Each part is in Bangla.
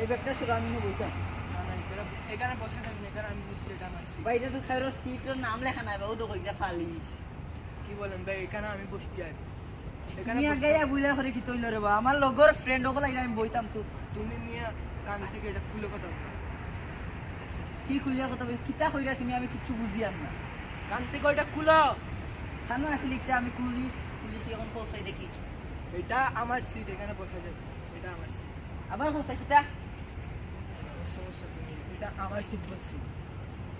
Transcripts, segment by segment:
এই ব্যাগটা শুধু আমি বইতাম এখানে বসে থাকবেন, এখানে আমি বুঝছি এটা আমার সিট। ভাই এটা তো খাইরো সিটের নাম লেখা নাই বাবু তো কইটা ফালিস কি বলেন ভাই, এখানে আমি বসছি আর এখানে তুমি আগে বুইলা করে কি তৈল রে বা আমার লগর ফ্রেন্ড ওগুলা আমি বইতাম তো তুমি নিয়ে কান থেকে এটা খুলে কথা বলো। কি খুলিয়া কথা বলি কিতা কইরা তুমি আমি কিচ্ছু বুঝিয়াম না কান থেকে ওইটা খুলো। খানো আসলে একটা আমি পুলিশ এখন পৌঁছাই দেখি এটা আমার সিট, এখানে বসা যাবে, এটা আমার সিট। আবার পৌঁছাই কিতা সমস্যা তুমি, এটা আমার সিট বলছি।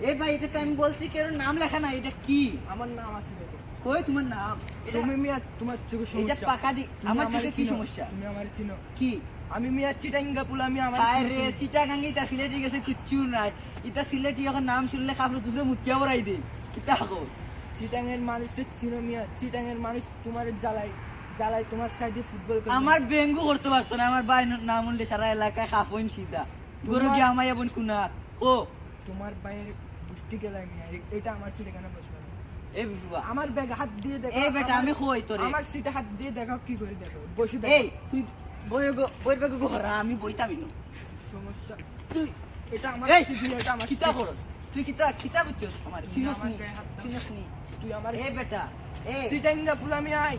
এই ভাই এটা তো আমি বলছি কেউ নাম লেখা নাই এটা কি আমার নাম আছে দেখো। কই তোমার নাম তুমি মিয়া তোমার চোখে এটা সমস্যা। পাকা দি আমার চোখে কি সমস্যা তুমি আমার চিনো কি আমি মিয়া চিটাঙ্গা পুল, আমি আমার আরে চিটাগাঙ্গি তা সিলেটি গেছে কিচ্ছু নাই এটা সিলেটি এখন নাম শুনলে কাপড় দুসরে মুতিয়া বড়াই দে কিতা হো চিটাঙ্গের মানুষের চিনো মিয়া, চিটাঙ্গের মানুষ তোমার জ্বালাই জ্বালাই তোমার সাইডে ফুটবল খেলে। আমার বেঙ্গু করতে পারতো না আমার ভাই নাম উনলে সারা এলাকায় কাফইন সিধা গরু গিয়ে আমায় বোন কুনাত ও তোমার বাইরে পুষ্টি গেলাই মিয়া, এটা আমার সিট, এখানে বসবে না। এই বাবা আমার ব্যাগ হাত দিয়ে দেখো। এই বেটা আমি কই তোরে আমার সিটে হাত দিয়ে দেখো কি করে দেখো, বসে দেখো। এই তুই বইয়ের বেগে গো হরা আমি বইতামি না সমস্যা তুই এটা আমার এই সিট, এটা আমার কিতা সিট। কর তুই কিতা বুঝছস আমার চিনস নি চিনস নি তুই আমার এই বেটা এই চিটাঙ্গা ফুল, আমি আই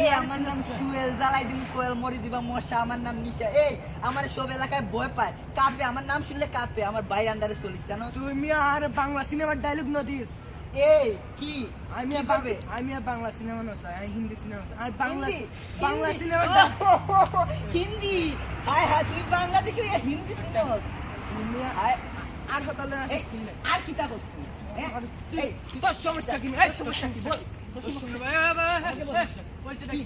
এই আমার নাম সুয়েল জ্বালাই দিন কোয়েল মরি দিবা মশা আমার নাম নিশা এই আমার সব এলাকায় ভয় পায় কাঁপে আমার নাম শুনলে কাঁপে আমার বাইরে আন্দারে চলিস জানো তুমি আর বাংলা সিনেমার ডায়লগ ন দিস। এই কি আমি কি আর পাবে আমি আর বাংলা সিনেমা নসাই, আমি হিন্দি সিনেমা নসাই। আর বাংলা হিন্দি? বাংলা হিন্দি? সিনেমা হিন্দি হায় হায় তুই বাংলাদেশে হিন্দি শুনছ হায় আর কথা না এই, আর কিতা করছ তুই হ্যাঁ? এই, তুই তোর সমস্যা কি? তোর সমস্যা কি বল তোর সমস্যা কি? কি?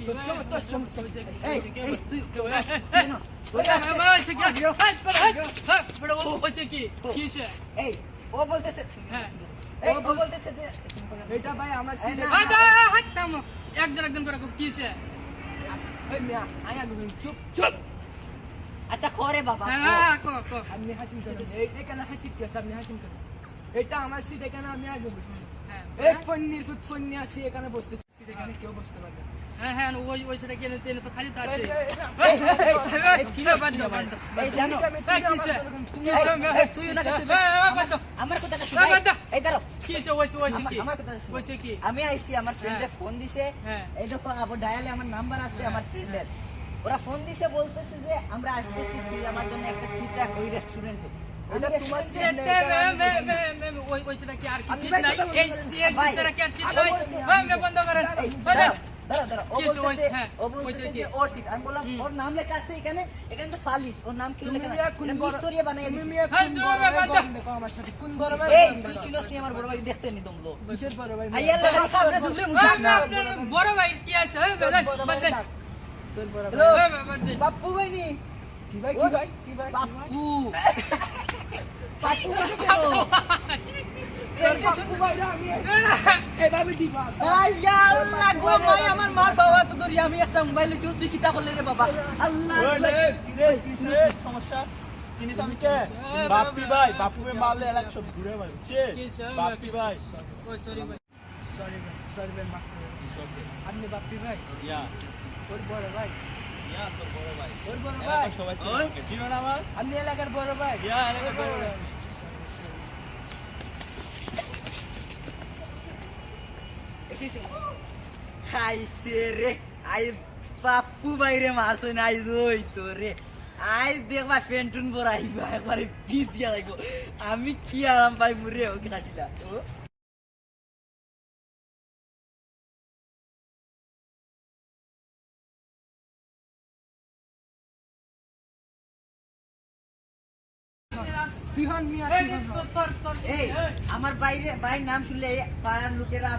তোর সমস্যা কি? এই এই তুই এই ও বলতেছে হ্যাঁ। এই ও বলতেছে যে এটা ভাই আমার এই সিনে না, একজন করে কিসে এই মিয়া আয়া গুন চুপ চুপ। আচ্ছা করে বাবা হ্যাঁ কো কো আপনি হাসিন করেন, এখানে হাসি কি আছে, আপনি হাসিন করেন। এটা আমার সিট, এখানে আমি আগে বসি। হ্যাঁ এই ফন্নির ফুট ফন্নি আসি এখানে বসতেছি, সিট এখানে কেউ বসতে পারবে না। হ্যাঁ হ্যাঁ ওই সেটা কেন তেনে তো খালি তো আছে। এই ছিল বাদ দাও এই জানো তুই না কাছে আমার কথা শুন এই দাঁড়াও কি আছে ওই আমার কথা ওই কি আমি আইছি আমার ফ্রেন্ডে ফোন দিছে হ্যাঁ। এই দেখো আবার ডায়ালে আমার নাম্বার আছে আমার ফ্রেন্ডের ওরা ফোন দিছে বলতেছে যে আমরা আসতেছি তুই আমার জন্য একটা সিট রাখ ওই রেস্টুরেন্টে এটা তোমার সিট ওই সেটা কি আর কি সিট নাই, এই সিটটা কি আর সিট নাই। মে বন্ধ করেন। দাঁড়াও কি আছে ওই? হ্যাঁ, ও বলতেছে ওই যে ওর সিট আমি বললাম ওর নাম লেখা আছে এখানে এখানে তো ফালিস ওর নাম কি লেখা আছে কোন বিস্তরিয়া বানাইয়া দিছি দেখো আমার সাথে কোন বড় ভাই এই তুই ছিলস নি আমার বড় ভাই দেখতে নি দমলো কিসের বড় ভাই? আইয়া লাগা খাবরে জুবরে মুছা না আপনার বড় ভাই কি আছে? বাদ দেন তোর বড় হ্যালো বাদ দেন। বাপ্পু ভাই নি কি ভাই বাপ্পু বাপ্পু কে কেন বাপ্পু ভাই আমি এভাবে দিবা। আইয়া আল্লাহ গো ভাই আমার মার বাবা তো ধরি আমি একটা মোবাইল লইছি তুই কিতা করলি রে বাবা আল্লাহ কিরে সমস্যা কিনিস আমি কে বাপ্পি ভাই বাপ্পুকে মারলে এলাকা সব ঘুরে ভাই বাপ্পি ভাই ও সরি ভাই সরি ভাই মাফ করবেন। আপনি বাপ্পি ভাই ইয়া ওর বড় ভাই ইয়া সব বড় ভাই ওর বড় ভাই সবাই চিনো না আমার আপনি এলাকার বড় ভাই ইয়া এলাকা বড় ভাই খাইছে রে আই বাপ্পু ভাই রে মারছ না আইজ ওই তো রে আইজ দেখবা ফেন্টুন বড়াইবা একবারে পিস দিয়া লাগবো আমি কি আরাম পাই মুরে ওকে খাইলা ও বিহান মিয়া এই আমার বাইরে ভাই নাম শুনলে পাড়ার লোকেরা